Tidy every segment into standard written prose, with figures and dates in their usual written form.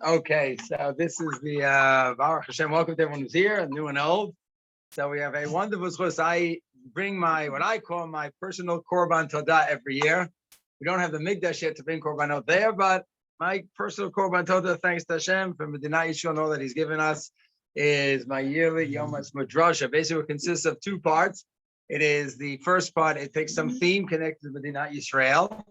Okay, so this is the Baruch Hashem. Welcome to everyone who's here, new and old. So we have a wonderful schus. I bring what I call my personal korban todah every year. We don't have the Mikdash yet to bring korbanot there, but my personal korban todah, thanks to Hashem for Medinat Yisrael and all that He's given us, is my yearly Yom Haatzmaut Derasha. Basically, it consists of two parts. It is the first part. It takes some theme connected to Medinat Yisrael,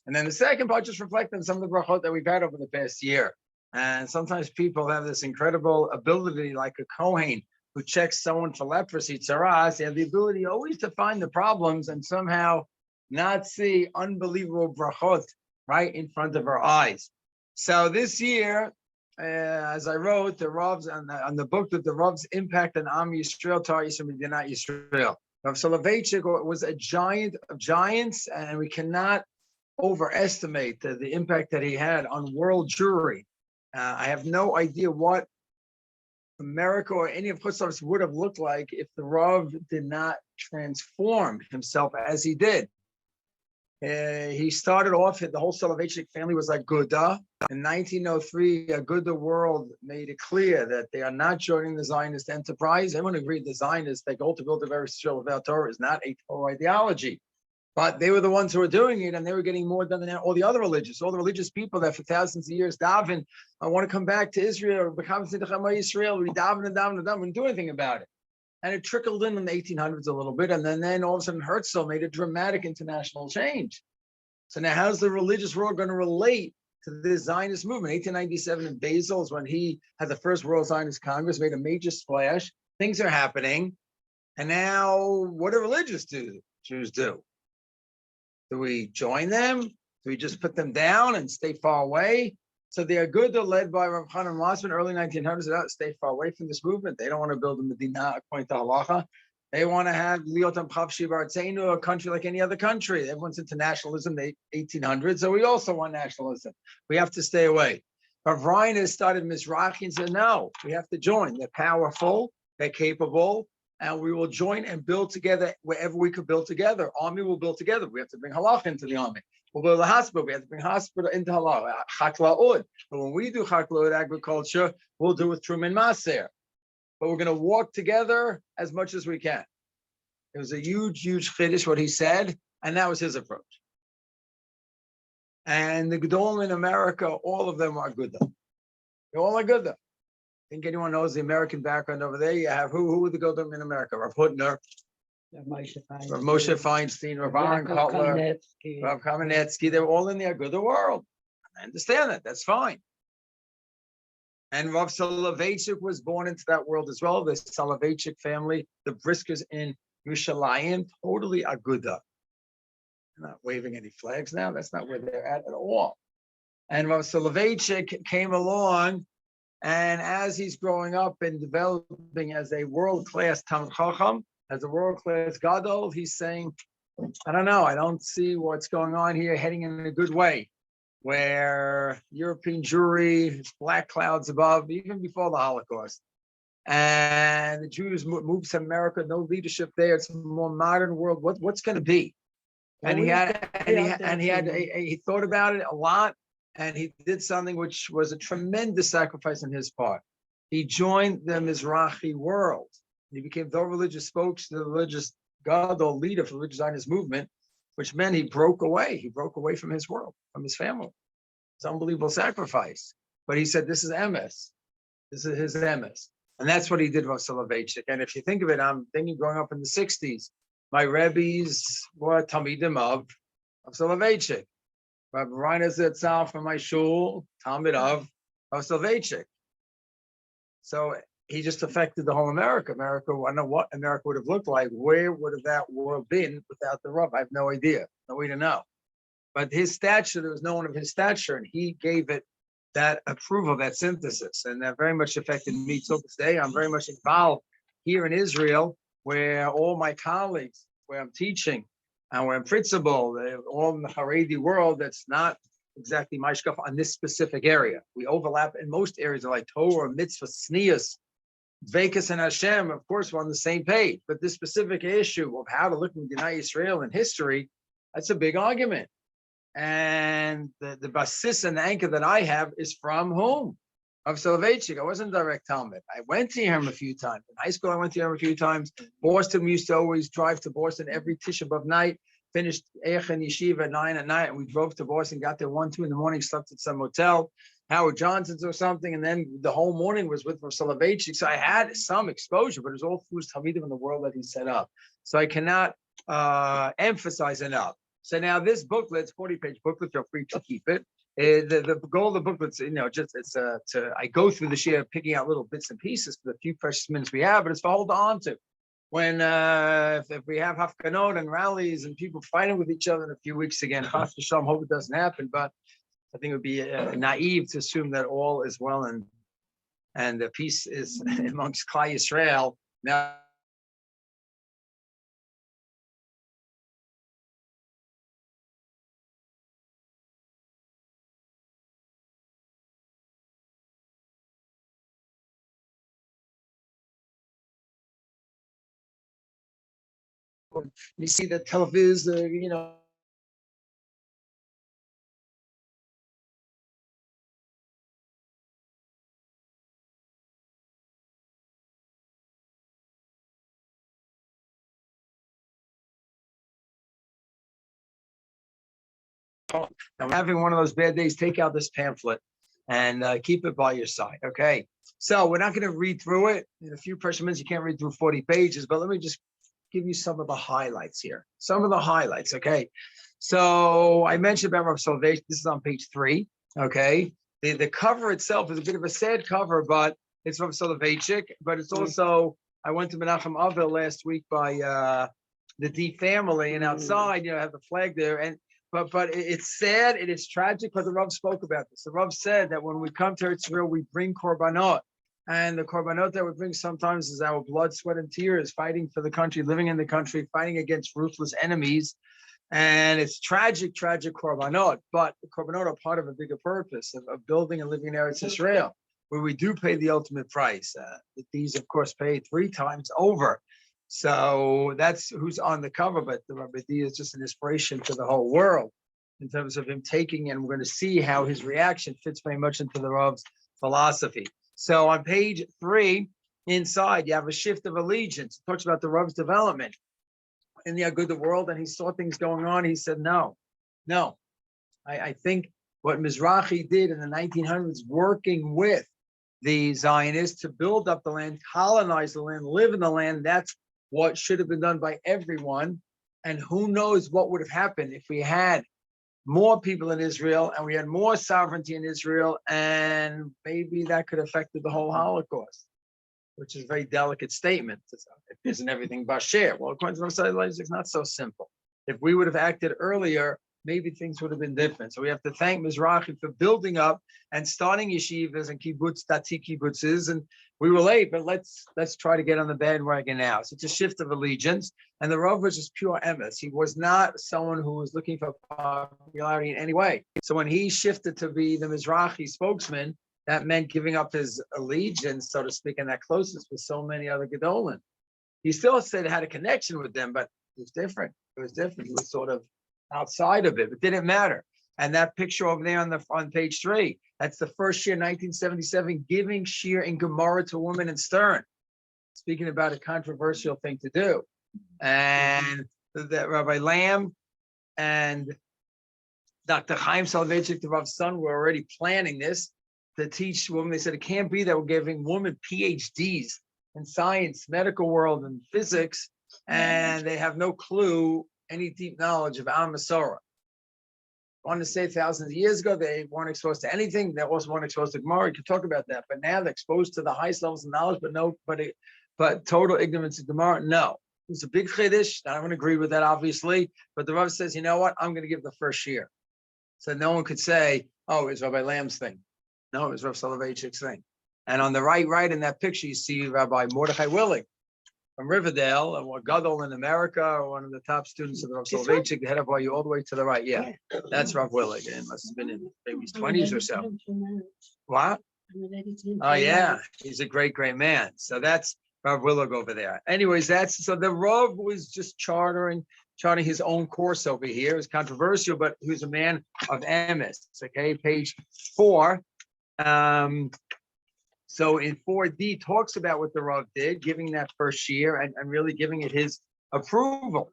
and then the second part just reflects on some of the brachot that we've had over the past year. And sometimes people have this incredible ability, like a Kohen who checks someone for leprosy, tzaras. They have the ability always to find the problems and somehow not see unbelievable brachot right in front of our eyes. So this year, as I wrote, the Rav's on the book that the Rav's impact on Am Yisrael, Tar Yisrael, Medinat Yisrael. Rav Soloveitchik was a giant of giants, and we cannot overestimate the impact that he had on world Jewry. I have no idea what America or any of Chutzlaritz would have looked like if the Rav did not transform himself as he did. He started off, the whole Soloveitchik family was like Gouda. In 1903, Gouda World made it clear that they are not joining the Zionist enterprise. Everyone agreed the Zionists, they go to build a very Israel without Torah, is not a Torah ideology. But they were the ones who were doing it, and they were getting more done than all the other religious. All the religious people that for thousands of years daven, I want to come back to Israel, become Israel, we daven and daven and daven, wouldn't do anything about it. And it trickled in the 1800s a little bit, and then all of a sudden Herzl made a dramatic international change. So now how's the religious world going to relate to this Zionist movement? 1897 in Basel is when he had the first World Zionist Congress, made a major splash. Things are happening. And now what do religious Jews do? Do we join them? Do we just put them down and stay far away? So they are good. They're led by Rav Chanan Mossman, early 1900s. They stay far away from this movement. They don't want to build a Medina according to halacha. They want to have Liotam Chavshi B'Artzeinu, a country like any other country. Everyone's into nationalism, the 1800s. So we also want nationalism. We have to stay away. Rav Ryan has started Mizrahi and said, no, we have to join. They're powerful. They're capable. And we will join and build together wherever we could build together. Army will build together. We have to bring halach into the army. We'll build a hospital. We have to bring hospital into halach. Chaklaud. But when we do chaklaud agriculture, we'll do with Truman Maser. But we're going to walk together as much as we can. It was a huge, huge chiddush what he said, and that was his approach. And the Gedolim in America, all of them are good though. They all are good though. I think anyone knows the American background over there. You have who were the Gedolim in America? Rav Hutner, Rav Moshe Feinstein, Rav Aaron Kotler, Rav Kamenetsky. They were all in the Aguda world. I understand that. That's fine. And Rav Soloveitchik was born into that world as well. The Soloveitchik family, the Briskers in Yerushalayim, totally Aguda. I'm not waving any flags now. That's not where they're at all. And Rav Soloveitchik came along. And as he's growing up and developing as a world-class Talmid Chacham, as a world-class Gadol, he's saying, I don't know, I don't see what's going on here heading in a good way, where European Jewry, black clouds above, even before the Holocaust. And the Jews moved to America, no leadership there. It's a more modern world. What's going to be? And he thought about it a lot. And he did something which was a tremendous sacrifice on his part. He joined the Mizrahi world. He became the religious spokesman, the religious Gadol leader for the religious Zionist movement, which meant he broke away. He broke away from his world, from his family. It's an unbelievable sacrifice. But he said, this is MS. This is his MS. And that's what he did with Soloveitchik. And if you think of it, I'm thinking growing up in the 60s, my Rebbe's were Talmidim of Soloveitchik. Rabbi Reiner Zitzal from my shul, Talmid of Soloveitchik. So he just affected the whole America. I don't know what America would have looked like. Where would have that world been without the Rav? I have no idea. No way to know. But his stature, there was no one of his stature, and he gave it that approval, that synthesis. And that very much affected me till this day. I'm very much involved here in Israel, where all my colleagues, where I'm teaching, and we're in principle, all in the Haredi world, that's not exactly Maishkaf on this specific area. We overlap in most areas like Torah, Mitzvah, Sneas, Dvekas, and Hashem. Of course, we're on the same page. But this specific issue of how to look at Medinat Yisrael in history, that's a big argument. And the basis and the anchor that I have is from whom? Of Soloveitchik. I wasn't direct Talmud. I went to him a few times. In high school, I went to him a few times. Boston, we used to always drive to Boston every Tisha B'Av night, finished Eich and Yeshiva at 9 at night, and we drove to Boston, got there 1, 2 in the morning, slept at some hotel, Howard Johnson's or something, and then the whole morning was with Soloveitchik. So I had some exposure, but it was all through Talmidim in the world that he set up. So I cannot emphasize enough. So now this booklet, 40-page booklet, feel free to keep it. The goal of the booklet's, just it's I go through the year picking out little bits and pieces for the few precious minutes we have, but it's to hold on to. When if we have hafkanot and rallies and people fighting with each other in a few weeks again, chas v'shalom, hope it doesn't happen, but I think it would be naive to assume that all is well and the peace is amongst Klal Yisrael. Now, you see the television, I'm having one of those bad days, take out this pamphlet and keep it by your side. Okay. So we're not going to read through it. In a few precious minutes, you can't read through 40 pages, but let me just give you some of the highlights here. Some of the highlights. Okay. So I mentioned about Rav Soloveitchik. This is on page 3. Okay. The cover itself is a bit of a sad cover, but it's Rav Soloveitchik, but it's also, I went to Menachem Avil last week by the D family, and outside, have the flag there. And But it's sad, it is tragic, but the Rav spoke about this. The Rav said that when we come to Israel, we bring korbanot. And the korbanot that we bring sometimes is our blood, sweat, and tears, fighting for the country, living in the country, fighting against ruthless enemies. And it's tragic, tragic korbanot. But the korbanot are part of a bigger purpose of building and living in Eretz Israel, where we do pay the ultimate price. These, of course, pay 3 times over. So that's who's on the cover, but the Rabbi D is just an inspiration to the whole world in terms of him taking, and we're going to see how his reaction fits very much into the Rav's philosophy. So on page 3, inside, you have a shift of allegiance. It talks about the Rav's development in the Agud the world, and he saw things going on. He said, no. I think what Mizrahi did in the 1900s, working with the Zionists to build up the land, colonize the land, live in the land, that's what should have been done by everyone. And who knows what would have happened if we had more people in Israel and we had more sovereignty in Israel, and maybe that could have affected the whole Holocaust, which is a very delicate statement. Isn't everything bashir? Well, according to Rav, it's not so simple. If we would have acted earlier, maybe things would have been different. So we have to thank Mizrahi for building up and starting yeshivas and kibbutz, dati kibbutzes, and we were late, but let's try to get on the bandwagon now. So it's a shift of allegiance, and the Rav was just pure emes. He was not someone who was looking for popularity in any way. So when he shifted to be the Mizrahi spokesman, that meant giving up his allegiance, so to speak, and that closeness with so many other Gedolim. He still said had a connection with them, but it was different. It was different. He was sort of outside of it. It didn't matter. And that picture over there on page 3, that's the first year, 1977, giving shir in Gemara to a woman in Stern. Speaking about a controversial thing to do. And that Rabbi Lamb and Dr. Chaim Soloveitchik, the Rav's son, were already planning this to teach women. They said it can't be that we're giving women PhDs in science, medical world, and physics, and they have no clue, any deep knowledge of Am Masorah. I want to say thousands of years ago, they weren't exposed to anything. They also weren't exposed to Gemara. You could talk about that. But now they're exposed to the highest levels of knowledge, but total ignorance of Gemara, no. It's a big chiddush. I don't agree with that, obviously. But the Rav says, you know what? I'm going to give the first year. So no one could say, oh, it's Rabbi Lamb's thing. No, it was Rav Soloveitchik's thing. And on the right in that picture, you see Rabbi Mordechai Willig from Riverdale, a gadol in America, one of the top students of the Rav Soloveitchik, the head of YU, all the way to the right. Yeah, that's Rav Willig. It must have been in maybe his 20s or so. What? Oh, yeah. He's a great, great man. So that's Rav Willig over there. Anyways, so the Rav was just chartering charting his own course over here. It's controversial, but he was a man of emes. Okay, page 4. So in 4D talks about what the Rav did, giving that first year and really giving it his approval.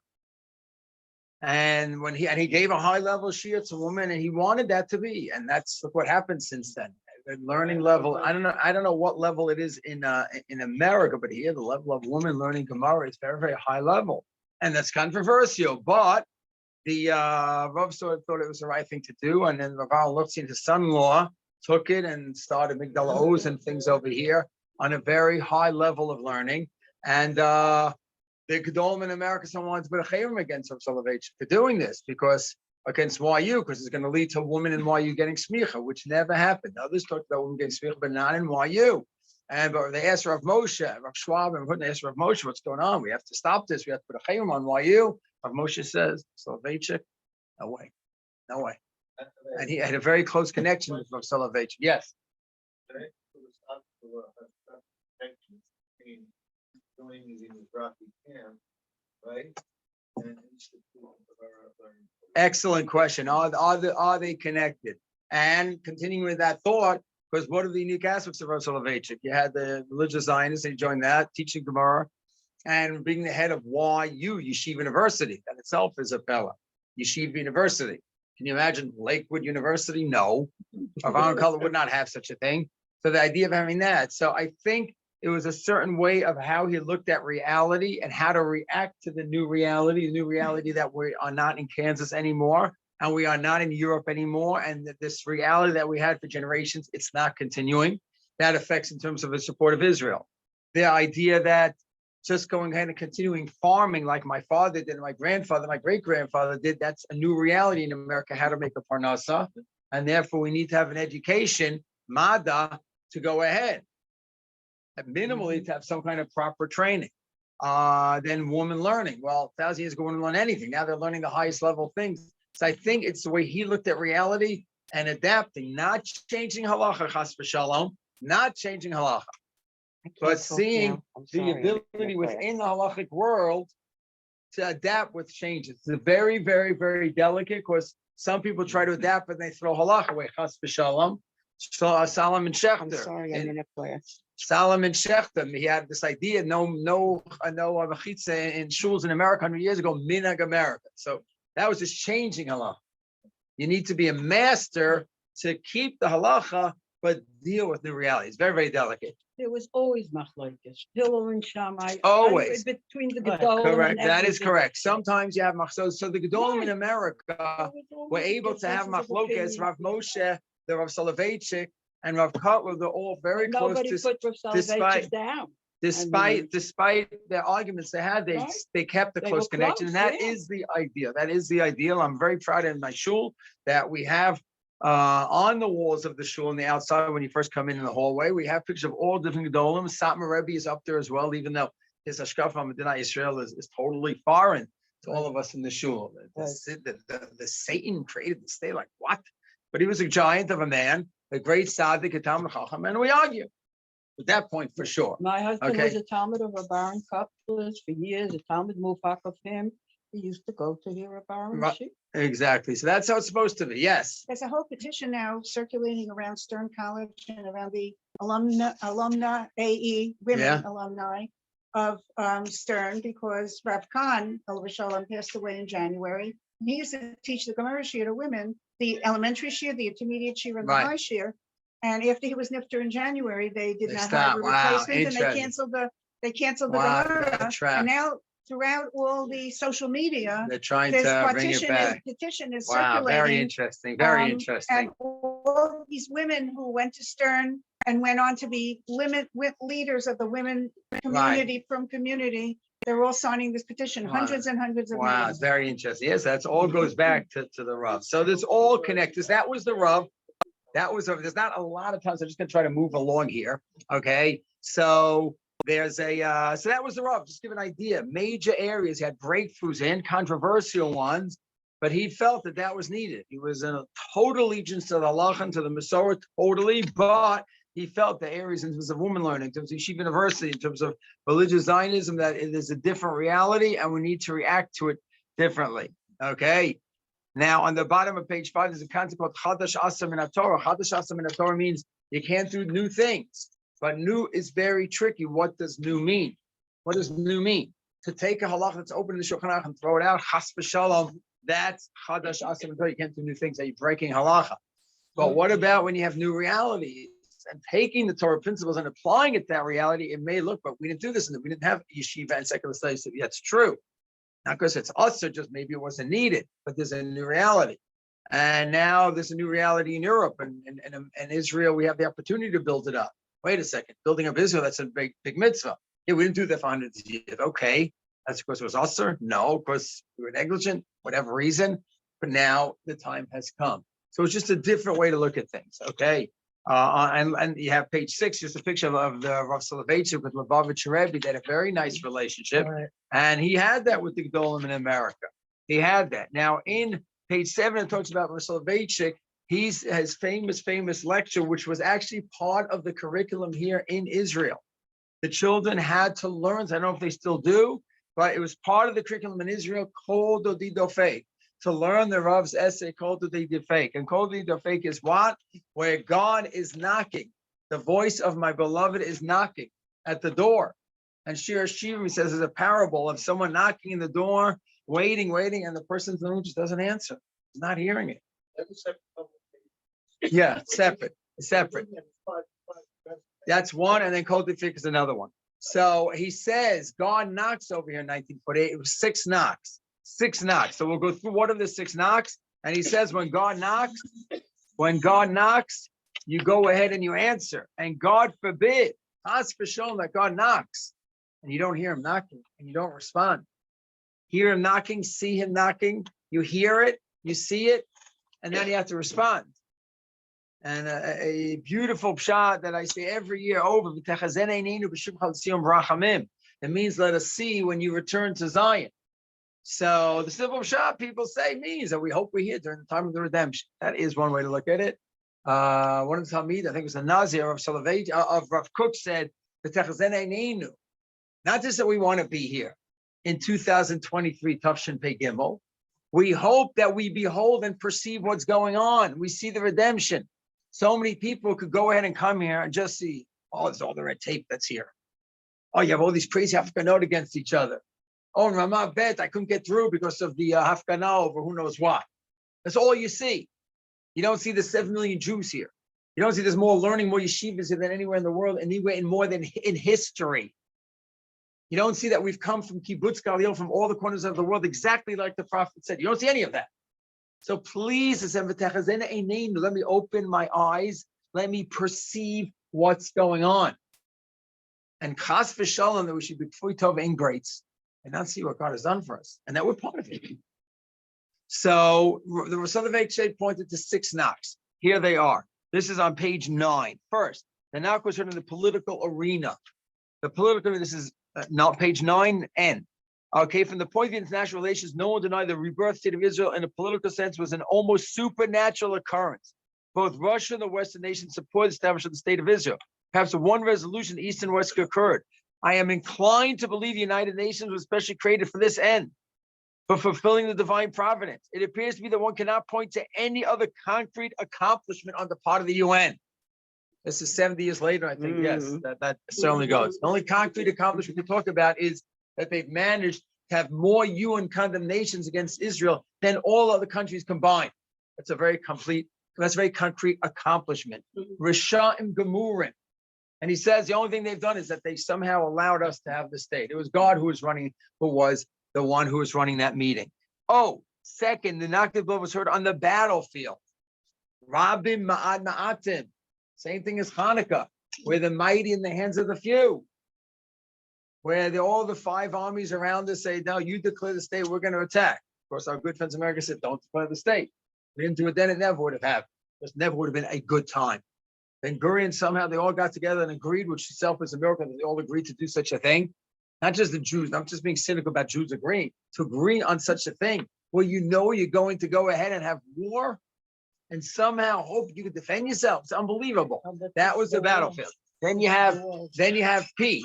And when he gave a high level shiur to a woman, and he wanted that to be, and that's what happened since then. The learning level, I don't know what level it is in America, but here the level of women learning Gemara is very, very high level, and that's controversial. But the Rav thought it was the right thing to do, and then Rav Lutzian, his son-in-law, took it and started Migdal Oz and things over here on a very high level of learning. And the Gedolim in America, someone wants to put a chayim against Rav Soloveitchik for doing this, because against YU, because it's going to lead to a woman in YU getting smicha, which never happened. Others talked about women getting smicha, but not in YU. But they asked Rav Moshe, Rav Schwab, and they asked Rav Moshe, what's going on? We have to stop this. We have to put a chayim on YU. Rav Moshe says, Soloveitchik, no way, no way. And he had a very close connection with Rav Soloveitchik. Yes. Excellent question. Are they connected? And continuing with that thought, because what are the unique aspects of Rav Soloveitchik? You had the religious Zionists, and he joined that, teaching Gemara, and being the head of YU, Yeshiva University. That itself is a fella. Yeshiva University. Can you imagine Lakewood University? No. Rav Color would not have such a thing. So the idea of having that. So I think it was a certain way of how he looked at reality and how to react to the new reality that we are not in Kansas anymore, and we are not in Europe anymore. And that this reality that we had for generations, it's not continuing. That affects in terms of the support of Israel. The idea that just going ahead and continuing farming like my father did, my grandfather, my great-grandfather did, that's a new reality in America, how to make a parnasa. And therefore we need to have an education, MADA, to go ahead. And minimally to have some kind of proper training. Then woman learning. Well, 1,000 years ago, women learn anything. Now they're learning the highest level things. So I think it's the way he looked at reality and adapting, not changing halacha, chas v'shalom, not changing halacha. But seeing the ability within the halachic world to adapt with changes. It's very, very, very delicate, because some people try to adapt and they throw halacha away. Chas v'shalom. Solomon Schechter. I'm sorry, I'm in a class. Solomon Schechter, he had this idea, no mechitza in shuls in America 100 years ago, minhag America. So that was just changing halacha. You need to be a master to keep the halacha, but deal with new reality. It's very, very delicate. There was always machlokes, Hillel and Shammai. Always. Between the Gedolim. Correct. And that is correct. Sometimes you have machzos. So the Gedolim in America were able to have machlokes. Rav Moshe, the Rav Soloveitchik, and Rav Kotler, they're all very close to. Despite their arguments they had, they kept the close connection, and that is the idea. That is the ideal. I'm very proud in my shul that we have on the walls of the shul on the outside when you first come in the hallway. We have pictures of all different gedolim. Satmar Rebbe is up there as well, even though his hashkafa on Medinat Yisrael is totally foreign to all of us in the shul. The Satan created the state, like what? But he was a giant of a man, a great tzaddik, a Talmid Chacham, and we argue at that point for sure. My husband was a Talmud of a Baron Kuplis for years, a Talmud Mufak of him. He used to go to hear a Baron. Exactly. So that's how it's supposed to be. Yes. There's a whole petition now circulating around Stern College and around the alumni AE, women alumni of Stern, because Rav Khan, Alav Shalom, passed away in January. He used to teach the Gemara shiur to women, the elementary shiur, the intermediate shiur, and the high shiur. And after he was nifter in January, they did not have a replacement, and they canceled the Gemara. And now throughout all the social media, they're trying to bring it back. Petition is circulating. Very interesting. Very interesting. And all these women who went to Stern and went on to be leaders of the women community from community, they're all signing this petition. Hundreds and hundreds of names. Wow, it's very interesting. Yes, that's all goes back to the Rav. So there's all connected. That was the Rav. There's not a lot of times. I'm just going to try to move along here. Okay. So there's so that was the Rav. Just give an idea. Major areas he had breakthroughs in, controversial ones, but he felt that was needed. He was in a total allegiance to the halacha and to the Masorah, totally, but he felt the areas in terms of women learning, in terms of Yeshiva University, in terms of religious Zionism, that it is a different reality and we need to react to it differently. Okay. Now, on the bottom of page 5, there's a concept called Chadash Asa Min HaTorah. Chadash Asa Min HaTorah means you can't do new things, but new is very tricky. What does new mean? What does new mean? To take a halach that's open in the Shulchan Aruch and throw it out, chas v'shalom, that's Chadash Asa Min HaTorah. You can't do new things. Are you breaking halacha? But what about when you have new realities and taking the Torah principles and applying it to that reality? It may look, but we didn't do this, and we didn't have yeshiva and secular studies. That's true. Not because it's us, or just maybe it wasn't needed, but there's a new reality. And now there's a new reality in Europe and Israel. We have the opportunity to build it up. Wait a second, building up Israel, that's a big mitzvah. Yeah, we didn't do that for hundreds of years. Okay, that's because it was us, sir? No, because we were negligent, whatever reason. But now the time has come. So it's just a different way to look at things, okay? And you have page 6, just a picture of the Rav Soloveitchik with Lubavitch Rebbe. They had a very nice relationship. Right. And he had that with the Gedolim in America. He had that. Now, in page 7, it talks about Rav Soloveitchik. He's his famous lecture, which was actually part of the curriculum here in Israel. The children had to learn, I don't know if they still do, but it was part of the curriculum in Israel, Kol Dodi Dofei, to learn the Rav's essay, Kol Dodi Dofei. And Kol Dodi Dofei is what? Where God is knocking. The voice of my beloved is knocking at the door. And Shir Shiva says there's a parable of someone knocking in the door, waiting, and the person in the room just doesn't answer. He's not hearing it. Yeah, separate. That's one, and then Kol Dofei is another one. So he says God knocks over here in 1948. It was 6 knocks. 6 knocks. So we'll go through what are the 6 knocks. And he says when God knocks, you go ahead and you answer. And God forbid, chas v'shalom, that God knocks and you don't hear him knocking and you don't respond. Hear him knocking, see him knocking, you hear it, you see it, and then you have to respond. And a beautiful pshat that I say every year over, it means let us see when you return to Zion. So the simple pshat people say means that we hope we're here during the time of the redemption. That is one way to look at it. One of the Talmid, I think it was the Nazir of Rav Kook said, not just that we want to be here in 2023, Tafshin Pei Gimel. We hope that we behold and perceive what's going on. We see the redemption. So many people could go ahead and come here and just see, oh, there's all the red tape that's here. Oh, you have all these crazy Hafganot against each other. Oh, in Ramat Bet, I couldn't get through because of the Hafganah over who knows what. That's all you see. You don't see the 7 million Jews here. You don't see there's more learning, more yeshivas here than anywhere in the world, anywhere in more than in history. You don't see that we've come from Kibbutz Galil, from all the corners of the world, exactly like the prophet said. You don't see any of that. So please, let me open my eyes. Let me perceive what's going on. And chas v'shalom, that we should be kfui tov ingrates and not see what God has done for us, and that we're part of it. So the Rosh Hashanah pointed to 6 knocks. Here they are. This is on page 9. First, the knock was heard in the political arena. This is not page 9N. Okay, from the point of international relations, no one denied the rebirth state of Israel in a political sense was an almost supernatural occurrence. Both Russia and the Western nations support the establishment of the state of Israel. Perhaps one resolution, East and West, occurred. I am inclined to believe the United Nations was specially created for this end, for fulfilling the divine providence. It appears to me that one cannot point to any other concrete accomplishment on the part of the UN. This is 70 years later, I think, yes, that certainly goes. The only concrete accomplishment we talk about is that they've managed to have more UN condemnations against Israel than all other countries combined. That's a very concrete accomplishment. Risha'im Gemurim. And he says the only thing they've done is that they somehow allowed us to have the state. It was God who was the one who was running that meeting. Oh, second, the Naktiv blow was heard on the battlefield. Rabim Ma'ad Ma'atim. Same thing as Hanukkah, where the mighty in the hands of the few. Where all the 5 armies around us say, no, you declare the state, we're going to attack. Of course, our good friends in America said, don't declare the state. We didn't do it then, it never would have happened. It never would have been a good time. Ben Gurion, somehow they all got together and agreed, which itself is a miracle that they all agreed to do such a thing. Not just the Jews, not just being cynical about Jews agreeing, to agree on such a thing. Well, you know you're going to go ahead and have war and somehow hope you can defend yourself. It's unbelievable. That was the battlefield. Then you have P.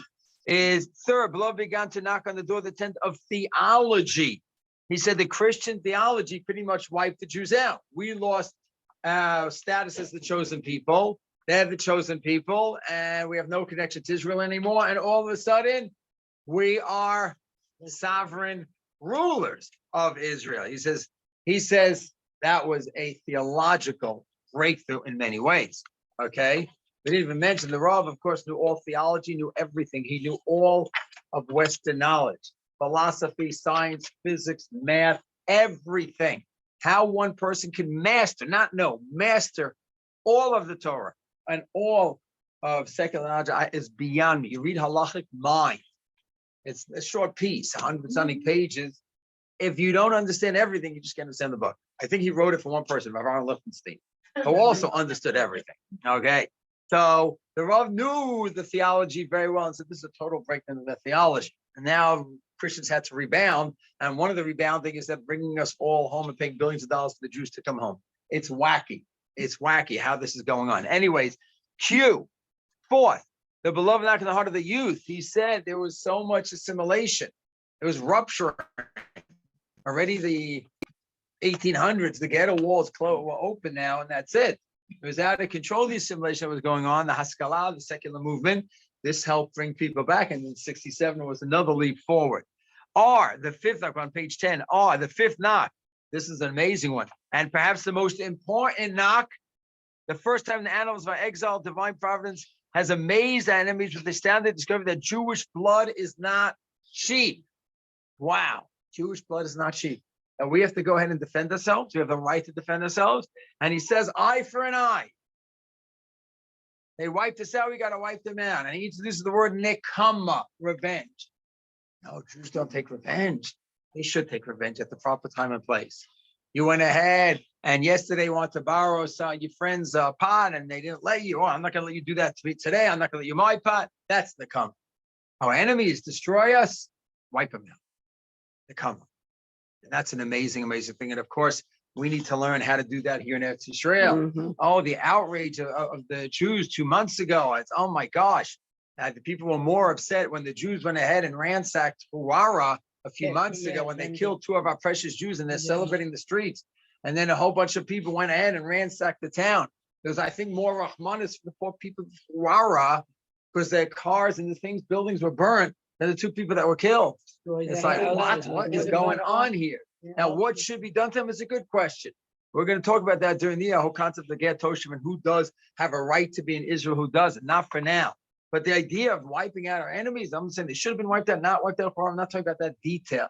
Is third, beloved began to knock on the door of the tent of theology. He said the Christian theology pretty much wiped the Jews out. We lost our status as the chosen people. They're the chosen people, and we have no connection to Israel anymore. And all of a sudden, we are the sovereign rulers of Israel. He says that was a theological breakthrough in many ways. Okay. We didn't even mention the Rav, of course, knew all theology, knew everything. He knew all of Western knowledge, philosophy, science, physics, math, everything. How one person can master all of the Torah and all of secular knowledge is beyond me. You read halachic mind. It's a short piece, 100-something pages. If you don't understand everything, you just can't understand the book. I think he wrote it for one person, Rav Lichtenstein, who also understood everything. Okay. So the Rav knew the theology very well and said, this is a total breakdown of the theology. And now Christians had to rebound. And one of the rebounding is that bringing us all home and paying billions of dollars for the Jews to come home. It's wacky. It's wacky how this is going on. Anyways, fourth, the beloved knock in the heart of the youth. He said there was so much assimilation. It was rupturing. Already the 1800s, the ghetto walls were open now, and that's it. It was out of control, the assimilation that was going on, the Haskalah, the secular movement. This helped bring people back, and in 67 was another leap forward. The fifth knock on page 10, the fifth knock. This is an amazing one, and perhaps the most important knock. The first time the animals of our exile, divine providence has amazed our enemies with the astounding discovery that Jewish blood is not cheap. Wow, Jewish blood is not cheap. And we have to go ahead and defend ourselves. We have the right to defend ourselves. And he says, eye for an eye. They wiped us out. We got to wipe them out. And he introduces the word nekama, revenge. No, Jews don't take revenge. They should take revenge at the proper time and place. You went ahead and yesterday you wanted to borrow your friend's pot and they didn't let you. Oh, I'm not going to let you do that to me today. I'm not going to let you my pot. That's nekama. Our enemies destroy us. Wipe them out. Nekama. That's an amazing, amazing thing. And of course, we need to learn how to do that here in Medinat Yisrael. Mm-hmm. Oh, the outrage of the Jews 2 months ago. It's, oh my gosh. The people were more upset when the Jews went ahead and ransacked Huwara a few months ago when they killed 2 of our precious Jews and they're celebrating the streets. And then a whole bunch of people went ahead and ransacked the town. There's, I think, more Rahmanis for the poor people of Huwara because their cars and the things, buildings were burnt than the 2 people that were killed. It's like, what is going on here? Now, what should be done to them is a good question. We're going to talk about that during the whole concept of Ger Toshim and who does have a right to be in Israel, who doesn't. Not for now. But the idea of wiping out our enemies, I'm saying they should have been wiped out, not wiped out. I'm not talking about that detail.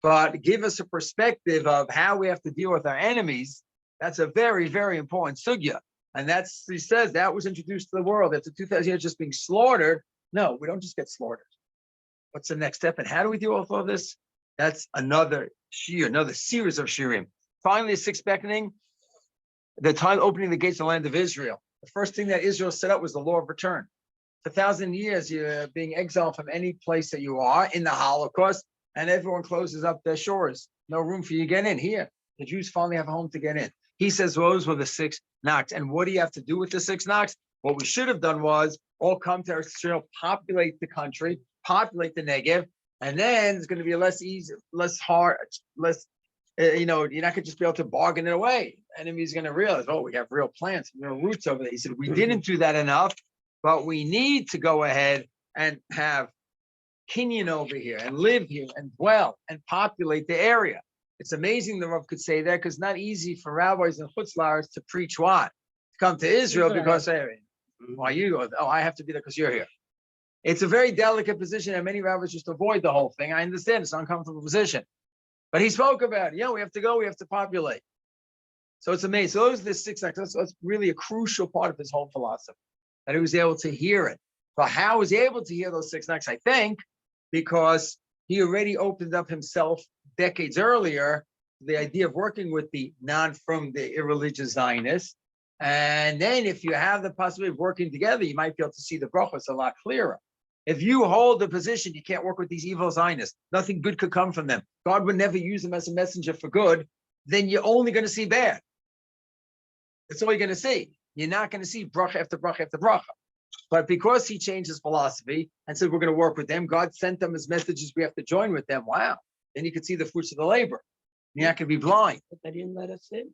But give us a perspective of how we have to deal with our enemies. That's a very, very important sugya. And that's, he says, that was introduced to the world. After 2,000 years just being slaughtered. No, we don't just get slaughtered. What's the next step? And how do we deal with all this? That's another shir, another series of shirim. Finally, the 6th beckoning, the time opening the gates of the land of Israel. The first thing that Israel set up was the law of return. For 1,000 years, you're being exiled from any place that you are in the Holocaust, and everyone closes up their shores. No room for you to get in. Here, the Jews finally have a home to get in. He says those were the 6 knocks. And what do you have to do with the 6 knocks? What we should have done was all come to Israel, populate the country, populate the Negev, and then it's going to be less easy, less hard, less, you're not going to just be able to bargain it away. Enemy's going to realize, oh, we have real plants, real roots over there. He said, we didn't do that enough, but we need to go ahead and have Kenyan over here and live here and dwell and populate the area. It's amazing the Rav could say that because it's not easy for rabbis and chutzlars to preach what? To come to Israel because, why you? Oh, I have to be there because you're here. It's a very delicate position, and many rabbis just avoid the whole thing. I understand it's an uncomfortable position. But he spoke about it. We have to go, we have to populate. So it's amazing. So those are the 6 acts. That's really a crucial part of his whole philosophy, that he was able to hear it. But how was he able to hear those 6 acts? I think because he already opened up himself decades earlier to the idea of working with the from the irreligious Zionists. And then if you have the possibility of working together, you might be able to see the brachos a lot clearer. If you hold the position, you can't work with these evil Zionists. Nothing good could come from them. God would never use them as a messenger for good. Then you're only going to see bad. That's all you're going to see. You're not going to see bracha after bracha after bracha. But because he changed his philosophy and said, we're going to work with them, God sent them as messages. We have to join with them. Wow. Then you could see the fruits of the labor. You're not going to be blind. But they didn't let us in.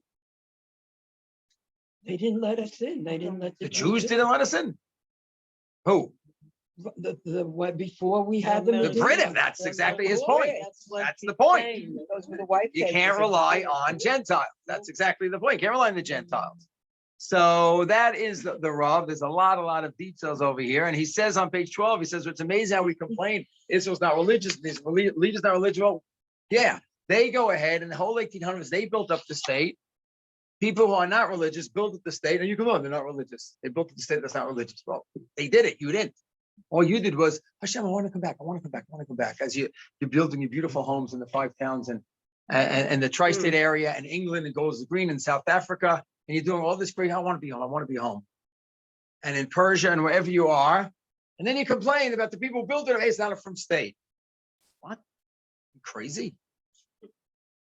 They didn't let us in. They didn't let The Jews didn't let us in. Who? What before we had the The British. That's exactly his point. That's the point. Those were the white You papers can't that rely did it. on Gentiles. That's exactly the point. You can't rely on the Gentiles. So that is the Rav. There's a lot of details over here. And he says on page 12, he says, it's amazing how we complain. Israel's not religious. These leaders not religious. Well, yeah, they go ahead in the whole 1800s, they built up the state. People who are not religious built up the state. And you go, oh, they're not religious. They built up the state that's not religious. Well, they did it. You didn't. All you did was, Hashem, I want to come back. I want to come back. I want to come back. As you're building your beautiful homes in the 5 towns and the tri-state area and England and Golders Green and South Africa. And you're doing all this great. I want to be home. I want to be home. And in Persia and wherever you are. And then you complain about the people who built it. Hey, it's not a from state. What? You crazy?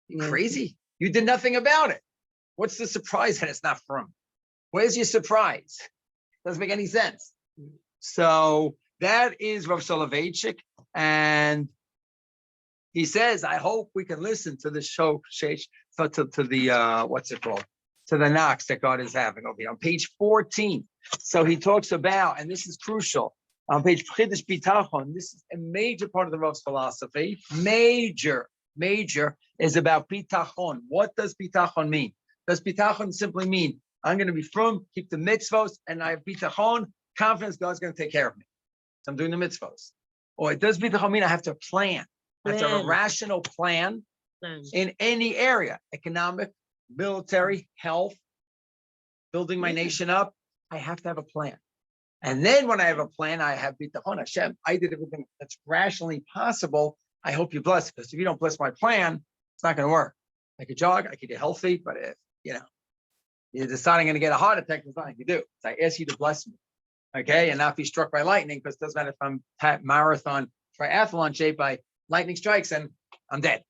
You crazy? You did nothing about it. What's the surprise that it's not from? Where's your surprise? Doesn't make any sense. So that is Rav Soloveitchik, and he says, I hope we can listen to the show, to the, what's it called? To the knocks that God is having over here on page 14. So he talks about, and this is crucial, on page Chidush Bitachon, this is a major part of the Rav's philosophy. Major is about Bitachon. What does Bitachon mean? Does Bitachon simply mean, I'm going to be from, keep the mitzvos, and I have Bitachon, confidence God's going to take care of me. So I'm doing the mitzvos. Or it does Bitachon mean I have to plan. I have to have a rational plan in any area, economic, military, health, building my nation up. I have to have a plan. And then when I have a plan, I have Bitachon. Hashem, I did everything that's rationally possible. I hope you bless, because if you don't bless my plan, it's not going to work. I could jog, I could get healthy, but if, you're deciding I'm going to get a heart attack, there's nothing I can do. So I ask you to bless me, okay, and not be struck by lightning, because it doesn't matter if I'm marathon, triathlon shape by lightning strikes and I'm dead.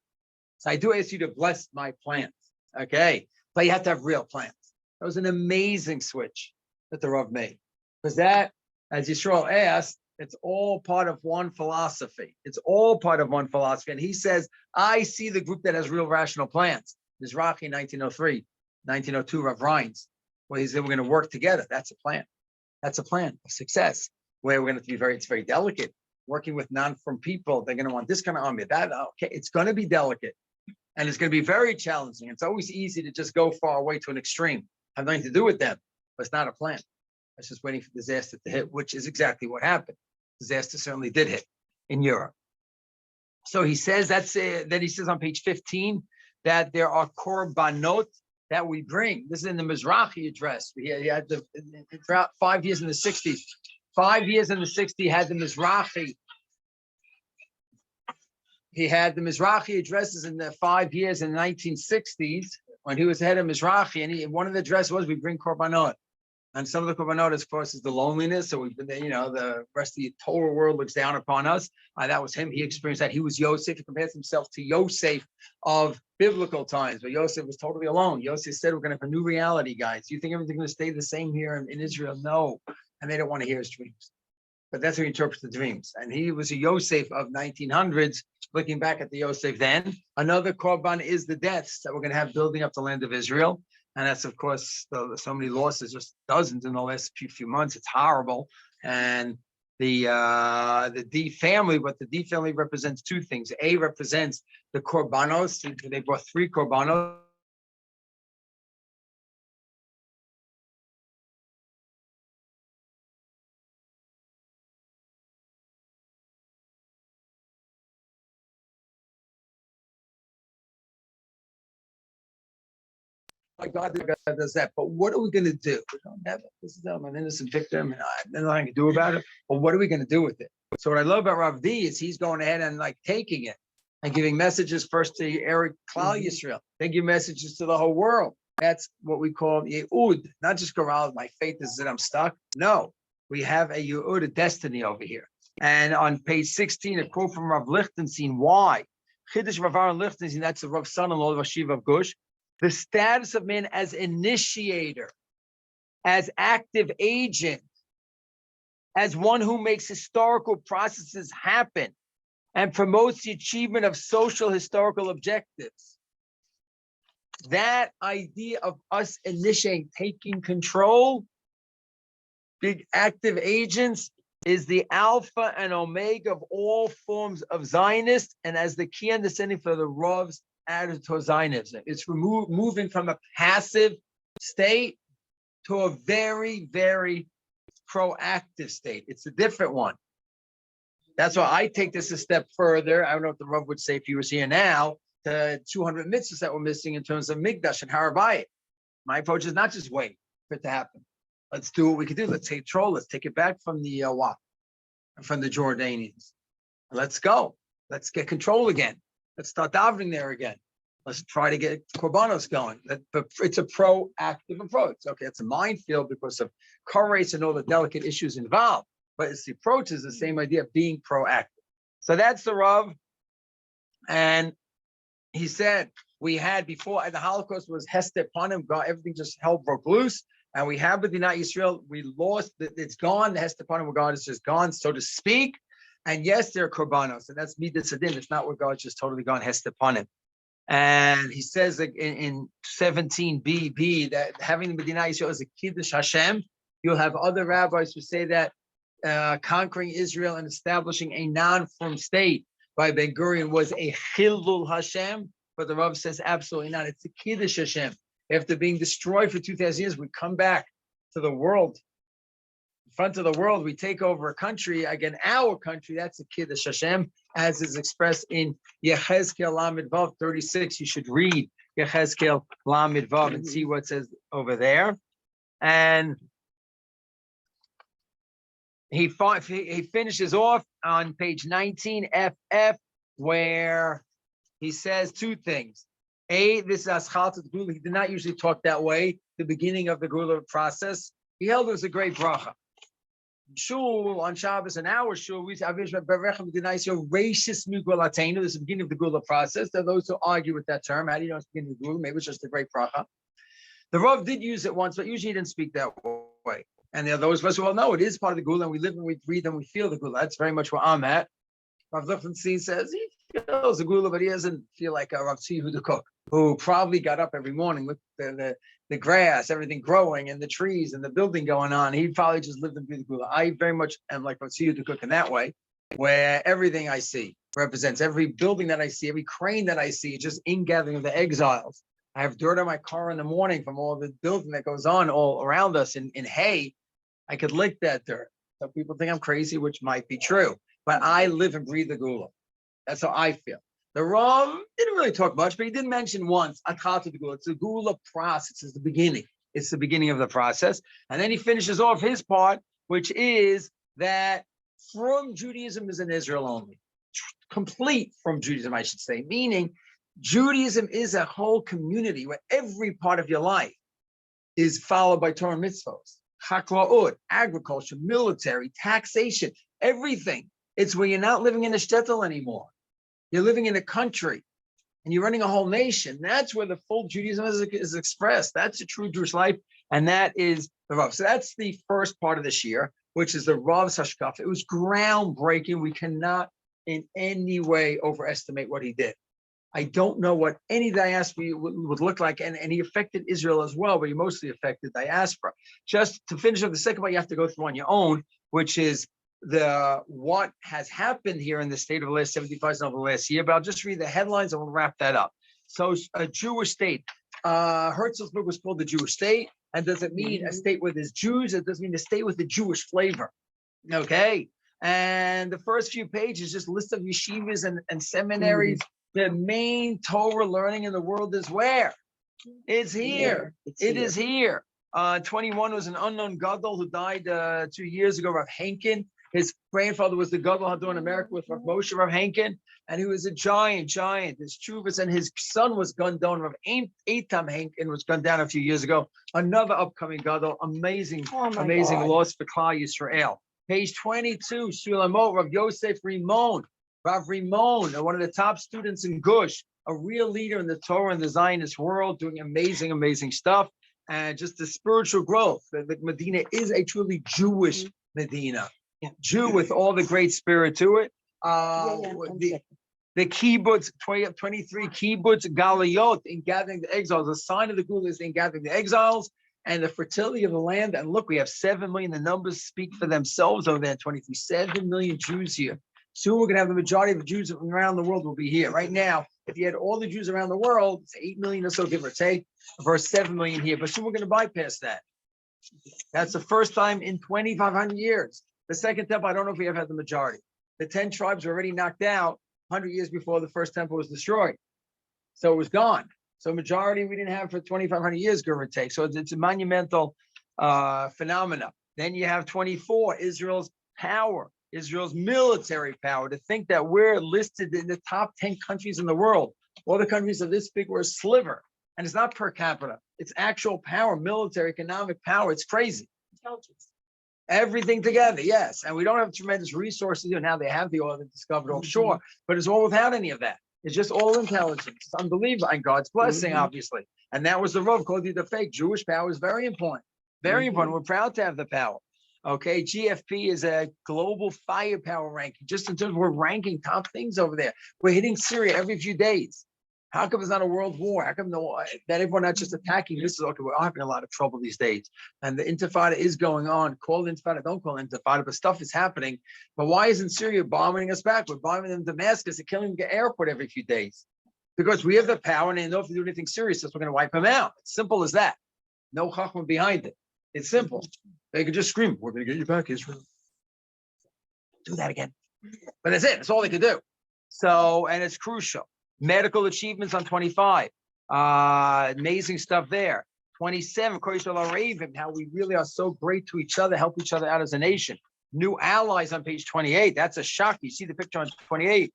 So I do ask you to bless my plans, okay? But you have to have real plans. That was an amazing switch that the Rav made, because that, as Yisrael asked, it's all part of one philosophy. It's all part of one philosophy. And he says, I see the group that has real rational plans. Mizrahi, 1903, 1902, Rav Rines, where he said, we're going to work together. That's a plan. That's a plan of success, where we're going to be it's very delicate. Working with non-from people, they're going to want this kind of army, that, okay, it's going to be delicate. And it's going to be very challenging. It's always easy to just go far away to an extreme. Have nothing to do with them, but it's not a plan. It's just waiting for disaster to hit, which is exactly what happened. Disaster certainly did hit in Europe. So he says then he says on page 15 that there are korbanot that we bring. This is in the Mizrahi address. He had throughout 5 years in the 60s. 5 years in the 60s had the Mizrahi. He had the Mizrahi addresses in the 5 years in the 1960s when he was head of Mizrahi, and one of the addresses was we bring korbanot. And some of the korbanot, of course, is the loneliness. So we've been there, the rest of the Torah world looks down upon us. That was him. He experienced that. He was Yosef. He compares himself to Yosef of biblical times, but Yosef was totally alone. Yosef said, we're going to have a new reality, guys. You think everything's going to stay the same here in Israel? No. And they don't want to hear his dreams. But that's how he interprets the dreams. And he was a Yosef of 1900s, looking back at the Yosef then. Another korban is the deaths that we're going to have building up the land of Israel. And that's, of course, so many losses, just dozens in the last few months. It's horrible. And the D family, but the D family represents two things. A represents the korbanos. They brought 3 korbanos. My God does that. But what are we going to do? We don't have it. This is an innocent victim, and there's nothing I can do about it. But what are we going to do with it? So what I love about Rav D is he's going ahead and taking it and giving messages first to Eric Klal Yisrael. They give messages to the whole world. That's what we call Ye'ud, not just Goral. My faith is that I'm stuck. No, we have a Ye'ud, a destiny over here. And on page 16, a quote from Rav Lichtenstein. Why? Chiddush Rav Aaron Lichtenstein. That's the Rav's son-in-law, Rav Shiva of Gush. The status of man as initiator, as active agent, as one who makes historical processes happen and promotes the achievement of social historical objectives. that idea of us initiating, taking control, big active agents, is the alpha and omega of all forms of Zionist, and as the key understanding for the Rav's attitude towards Zionism. It's moving from a passive state to a very, very proactive state. It's a different one. That's why I take this a step further. I don't know what the Rav would say if he was here now, the 200 mitzvahs that we're missing in terms of Mikdash and Har Bayit. My approach is not just wait for it to happen. Let's do what we can do. Let's take control. Let's take it back from the from the Jordanians. Let's go. Let's get control again. Let's start davening there again. Let's try to get korbanos going. But it's a proactive approach. Okay, it's a minefield because of car race and all the delicate issues involved. But it's the approach is the same idea of being proactive. So that's the Rav. And he said we had before the Holocaust was Hester Panim, God, everything just hell broke loose. And we have Medinat Yisrael, we lost, it's gone, the Hester Panim, God is just gone, so to speak. And yes, there are korbanos, and that's Midas Adin. It's not where God's just totally gone, Hester Panim. And he says in 17b that having the Medinat Yisrael is a Kiddush Hashem. You'll have other rabbis who say that conquering Israel and establishing a non-firm state by Ben Gurion was a Chilul Hashem, but the Rav says absolutely not. It's a Kiddush Hashem. After being destroyed for 2,000 years, we come back to the world. In front of the world, we take over a country, again, our country. That's a Kiddush Hashem, as is expressed in Yechezkel Lamed Vav 36. You should read Yechezkel Lamed Vav and see what it says over there. And he finishes off on page 19 FF, where he says two things. This is Aschalta Gula. He did not usually talk that way. The beginning of the Gula process, he held it was a great bracha. Shul on Shabbos and our shul, we say racist migulatenu. This is the beginning of the Gula process. There are those who argue with that term. How do you know it's the beginning of the Gula? Maybe it's just a great bracha. The Rav did use it once, but usually he didn't speak that way. And there are those of us who all know it is part of the Gula, and we live and we breathe and we feel the Gula. That's very much where I'm at. Rav Lichtenstein says he feels the Gula, but he doesn't feel like a Rav Tzvi the cook, who probably got up every morning with the grass, everything growing, and the trees and the building going on. He probably just lived and breathed the Gula. I very much am like Rav Tzvi the cook in that way, where everything I see represents every building that I see, every crane that I see, just ingathering of the exiles. I have dirt on my car in the morning from all the building that goes on all around us in hay. I could lick that dirt. So people think I'm crazy, which might be true. But I live and breathe the Gula. That's how I feel. The Rav didn't really talk much, but he did mention once, Akhata the Gula. It's the Gula process. It's the beginning. It's the beginning of the process. And then he finishes off his part, which is that from Judaism is in Israel only. Complete from Judaism, I should say. Meaning, Judaism is a whole community where every part of your life is followed by Torah mitzvos. Chakla'ut, agriculture, military, taxation, everything. It's where you're not living in a shtetl anymore. You're living in a country and you're running a whole nation. That's where the full Judaism is expressed. That's the true Jewish life. And that is the Rav. So that's the first part of this year, which is the Rav's Hashkaf. It was groundbreaking. We cannot in any way overestimate what he did. I don't know what any diaspora would look like, and he affected Israel as well, but he mostly affected diaspora. Just to finish up the second part, you have to go through on your own, which is what has happened here in the state of the last 75 of the last year. But I'll just read the headlines and we'll wrap that up. So a Jewish state. Herzlsburg was called the Jewish state, and does it mean a state with its Jews? It doesn't mean a state with the Jewish flavor. Okay. And the first few pages just list of yeshivas and seminaries. The main Torah learning in the world is where? It's here. It is here. 21 was an unknown gadol who died 2 years ago, Rav Henkin. His grandfather was the gadol Hador in America with Rav Moshe Rav Henkin, and he was a giant. His chuvas, and his son was gunned down. Rav Eitam Henkin was gunned down a few years ago. Another upcoming gadol. Amazing loss for Klal Yisrael. Page 22, Shulamot, Rav Yosef Rimon. Rav Rimon, one of the top students in Gush, a real leader in the Torah and the Zionist world, doing amazing stuff. And just the spiritual growth. The Medina is a truly Jewish Medina. Jew with all the great spirit to it. The kibbutz, 23 kibbutz galiyot in gathering the exiles. The sign of the Gula is in gathering the exiles and the fertility of the land. And look, we have 7 million. The numbers speak for themselves over there. 23, 7 million Jews here. Soon we're going to have the majority of the Jews around the world will be here. Right now, if you had all the Jews around the world, it's 8 million or so, give or take, versus 7 million here. But soon we're going to bypass that. That's the first time in 2,500 years. The second temple, I don't know if we ever had the majority. The 10 tribes were already knocked out 100 years before the first temple was destroyed. So it was gone. So majority we didn't have for 2,500 years, give or take. So it's a monumental phenomena. Then you have 24, Israel's power, Israel's military power. To think that we're listed in the top 10 countries in the world. All the countries are this big, we're a sliver. And it's not per capita. It's actual power, military, economic power. It's crazy. Intelligence. Everything together, yes. And we don't have tremendous resources. Now they have the oil that's discovered offshore, but it's all without any of that. It's just all intelligence. It's unbelievable. And God's blessing, obviously. And that was the Rav called you the fake. Jewish power is very important. Very important. We're proud to have the power. Okay, GFP is a global firepower ranking. Just in terms of we're ranking top things over there. We're hitting Syria every few days. How come it's not a world war? How come that everyone not just attacking? This is okay. We're having a lot of trouble these days. And the intifada is going on. Call intifada, don't call intifada, but stuff is happening. But why isn't Syria bombing us back? We're bombing them in Damascus and killing the airport every few days. Because we have the power and they know if they do anything serious, so we're going to wipe them out. It's simple as that. No chachma behind it. It's simple. They could just scream, we're going to get you back, Israel. Do that again. But that's it. That's all they could do. So, and it's crucial. Medical achievements on 25. Amazing stuff there. 27, how we really are so great to each other, help each other out as a nation. New allies on page 28. That's a shock. You see the picture on 28.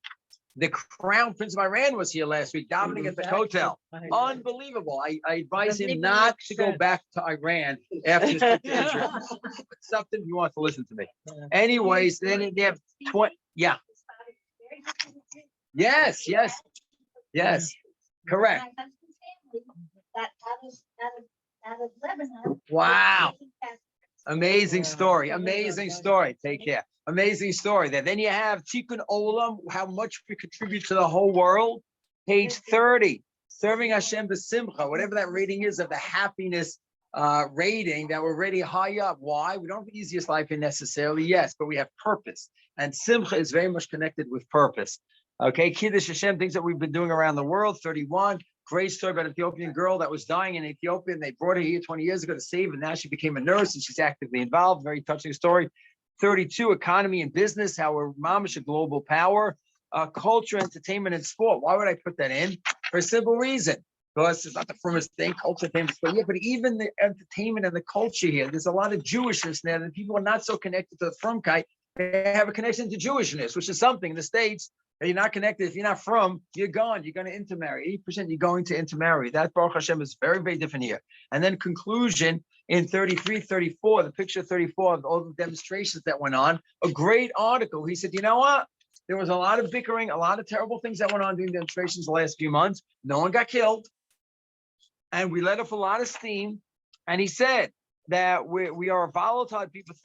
The Crown Prince of Iran was here last week, dominating at the hotel. Unbelievable. I advise him not to go back to Iran after this trip to Israel. Something you want to listen to me. Anyways, then they have 20. Yeah. Yes. Correct. Wow. Amazing story. Take care. Amazing story there. Then you have Tikkun Olam, how much we contribute to the whole world. Page 30, serving Hashem b'simcha, whatever that rating is of the happiness rating, that we're already high up. Why? We don't have the easiest life in necessarily, yes, but we have purpose. And simcha is very much connected with purpose. Okay, Kiddush Hashem, things that we've been doing around the world. 31, great story about an Ethiopian girl that was dying in Ethiopia, and they brought her here 20 years ago to save, and now she became a nurse, and she's actively involved. Very touching story. 32, economy and business, how we're mamish a global power. Culture, entertainment, and sport. Why would I put that in? For a simple reason. Because it's not the firmest thing, culture, entertainment, sport. Yeah, but even the entertainment and the culture here, there's a lot of Jewishness there, and people are not so connected to the Frumkeit. They have a connection to Jewishness, which is something in the States. You're not connected. If you're not from, you're gone. You're going to intermarry. 80% you're going to intermarry. That Baruch Hashem is very, very different here. And then conclusion in 33, 34, the picture 34 of all the demonstrations that went on. A great article. He said, you know what? There was a lot of bickering, a lot of terrible things that went on during demonstrations the last few months. No one got killed. And we let off a lot of steam. And he said that we are a volatile people,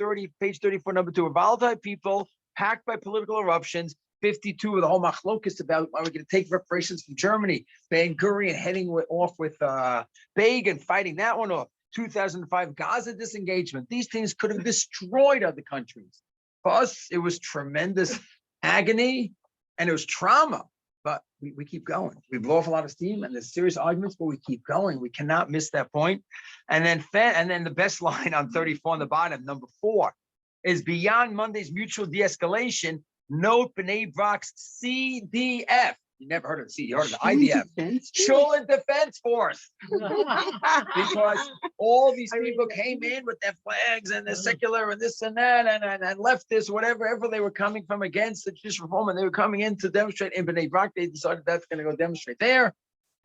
page 34, number 2, a volatile people packed by political eruptions. 52 of the whole machlokas about are we going to take reparations from Germany, Ben Gurion heading off with Begin, fighting that one off. 2005 Gaza disengagement. These things could have destroyed other countries. For us, it was tremendous agony and it was trauma, but we keep going. We blow off a lot of steam and there's serious arguments, but we keep going. We cannot miss that point. And then the best line on 34 on the bottom, number 4, is beyond Monday's mutual de-escalation. Note B'nai Brak's CDF. You never heard of the CDF, you heard of the IDF. Children Defense Force. Because all these people came in with their flags and the secular and this and that and leftists, whatever they were coming from against the judicial reform, and they were coming in to demonstrate in B'nai Brak. They decided that's going to go demonstrate there.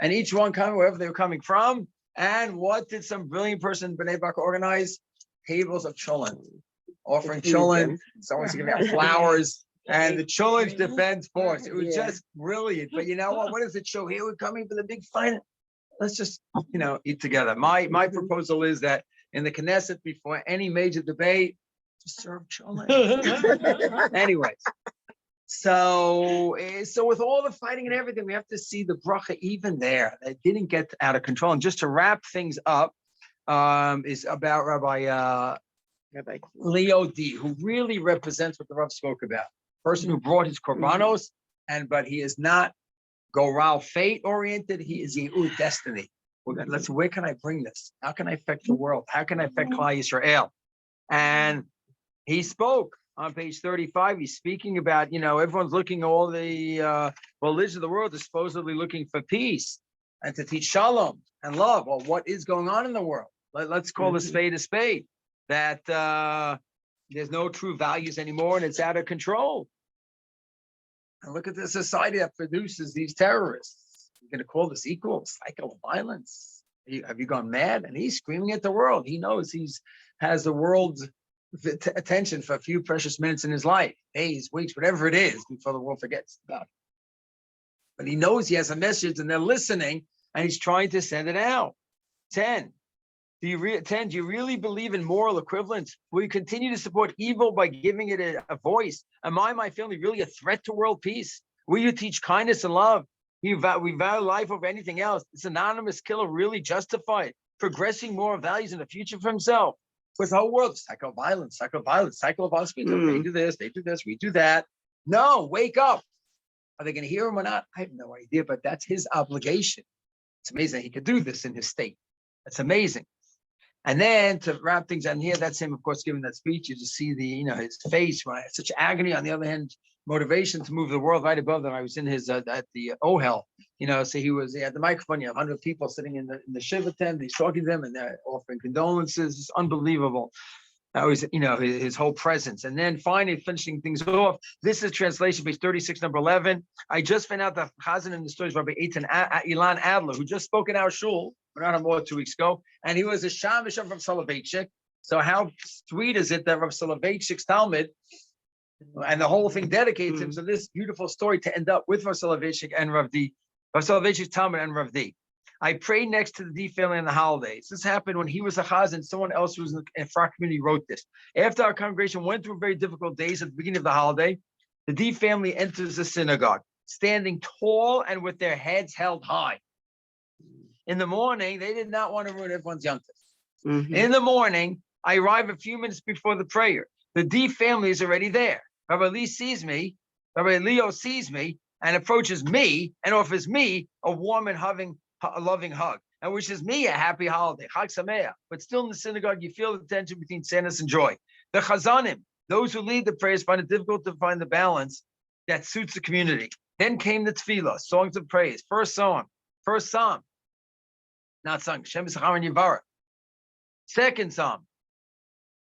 And each one coming wherever they were coming from. And what did some brilliant person in B'nai Brak organize? Tables of children. Offering children. Someone's giving out flowers. And the Children's Defense Force. It was just brilliant. But you know what? What does it show? Here we're coming for the big fight. Let's just, eat together. My proposal is that in the Knesset, before any major debate, just serve children. Anyways, So with all the fighting and everything, we have to see the bracha even there. That didn't get out of control. And just to wrap things up, is about Rabbi Leo D, who really represents what the Rav spoke about. Person who brought his korbanos, but he is not Goral fate oriented. He is Yehud destiny. Where can I bring this? How can I affect the world? How can I affect Klal Yisrael? And he spoke on page 35. He's speaking about, everyone's looking, all the religions of the world are supposedly looking for peace and to teach shalom and love. Well, what is going on in the world? Let's call a spade, that there's no true values anymore and it's out of control. And look at the society that produces these terrorists. You're going to call this equal cycle of violence? Have you gone mad? And he's screaming at the world. He knows has the world's attention for a few precious minutes in his life, days, weeks, whatever it is, before the world forgets about it. But he knows he has a message and they're listening and he's trying to send it out. 10. Do you really believe in moral equivalence? Will you continue to support evil by giving it a voice? Am I and my family really a threat to world peace? Will you teach kindness and love? We value life over anything else. This anonymous killer really justified progressing moral values in the future for himself? With the whole world, cycle of violence. They do this, we do that. No, wake up. Are they going to hear him or not? I have no idea, but that's his obligation. It's amazing he could do this in his state. That's amazing. And then to wrap things on here, that's him, of course, giving that speech. You just see his face, right? Such agony. On the other hand, motivation to move the world right above them. I was in his at the Ohel, so he had the microphone. You have 100 people sitting in the Shiva tent. He's talking to them and they're offering condolences. It's unbelievable. That was, his whole presence. And then finally finishing things off, this is translation, page 36, number 11. I just found out that Chazan in the stories, Rabbi Ilan Adler, who just spoke in our shul, around more 2 weeks ago, and he was a shamish of Rav Soloveitchik. So how sweet is it that Rav Soloveitchik's Talmud and the whole thing dedicates him to this beautiful story to end up with Rav Soloveitchik and Rav D. Rav Soloveitchik's Talmud and Rav D. I prayed next to the D family on the holidays. This happened when he was a chazan. Someone else who was in the Frak community wrote this. After our congregation went through very difficult days at the beginning of the holiday, the D family enters the synagogue, standing tall and with their heads held high. In the morning, they did not want to ruin everyone's Yom Tov. In the morning, I arrive a few minutes before the prayer. The D family is already there. Rabbi Leo sees me and approaches me and offers me a warm and loving hug and wishes me a happy holiday. Chag Sameach. But still in the synagogue, you feel the tension between sadness and joy. The chazanim, those who lead the prayers, find it difficult to find the balance that suits the community. Then came the tefillah, songs of praise. First psalm, not sung. Shem Yisachar and Yivarach. Second psalm,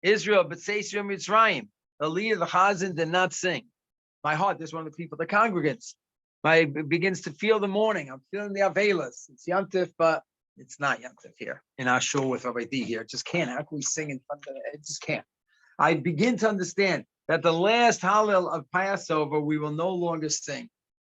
Israel, B'tzei Yisrael Mitzrayim. The leader, the chazan, did not sing. My heart, this is one of the people, the congregants, begins to feel the morning. I'm feeling the avelas. It's Yom Tov, but it's not Yom Tov here in our shul with Rabbi D here. It just can't. How can we sing in front of it? It just can't. I begin to understand that the last Hallel of Passover, we will no longer sing.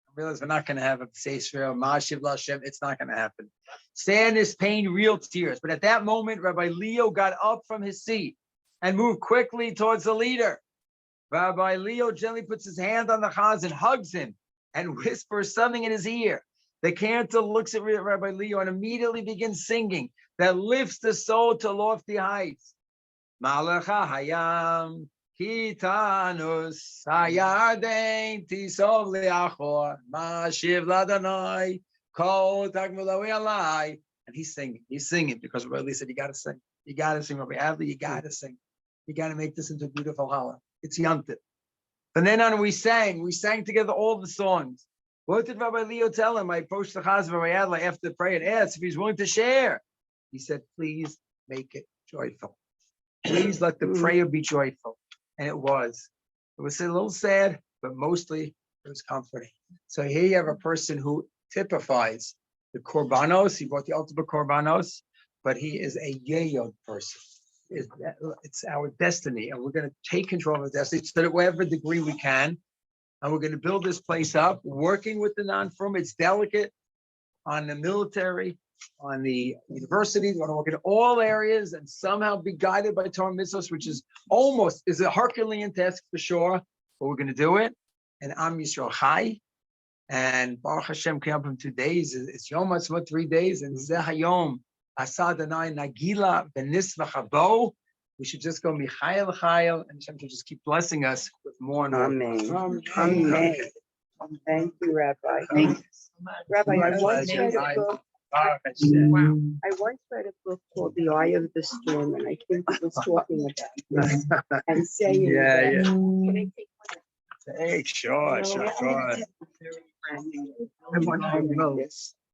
I realize we're not going to have a Seisrael, Ma'ashiv Lashem. It's not going to happen. Sadness, pain, real tears. But at that moment, Rabbi Leo got up from his seat and moved quickly towards the leader. Rabbi Leo gently puts his hand on the chazan, hugs him, and whispers something in his ear. The cantor looks at Rabbi Leo and immediately begins singing that lifts the soul to lofty heights. Malacha hayam kitanus hayarden tisov leachor ma'ashiv ladonai kol tagmulawi alai. And he's singing because Rabbi Leo said, you got to sing. You got to sing, Rabbi Adler, you got to sing. You got to make this into a beautiful holiday. It's Yom Tov. From then on, we sang together all the songs. What did Rabbi Leo tell him? I approached the Chazan Rabbi Adler after the prayer and asked if he's willing to share. He said, please make it joyful. Please let the prayer be joyful. And it was. It was a little sad, but mostly it was comforting. So here you have a person who typifies the korbanos. He brought the ultimate korbanos, but he is a yeyod person. It's our destiny, and we're going to take control of our destiny to whatever degree we can, and we're going to build this place up, working with the non-firm. It's delicate on the military, on the university. We're going to work in all areas and somehow be guided by Torah mitzvos, which is a Herculean task for sure, but we're going to do it. and Am Yisrael Chai. And Baruch Hashem came up in 2 days. It's Yom Haatzmaut 3 days, and Zeh Hayom Asa Adonai Nagila Benisva Chabo. We should just go Michael Chayil, and Hashem should just keep blessing us with more and more. Amen. Amen. Thank you, Rabbi. Thank you so much. Rabbi, I once read a book. Baruch Hashem. Wow. I once read a book called The Eye of the Storm, and I think it was talking about this and saying Yeah, that. yeah. Can I take one? Hey, sure. I want to read this.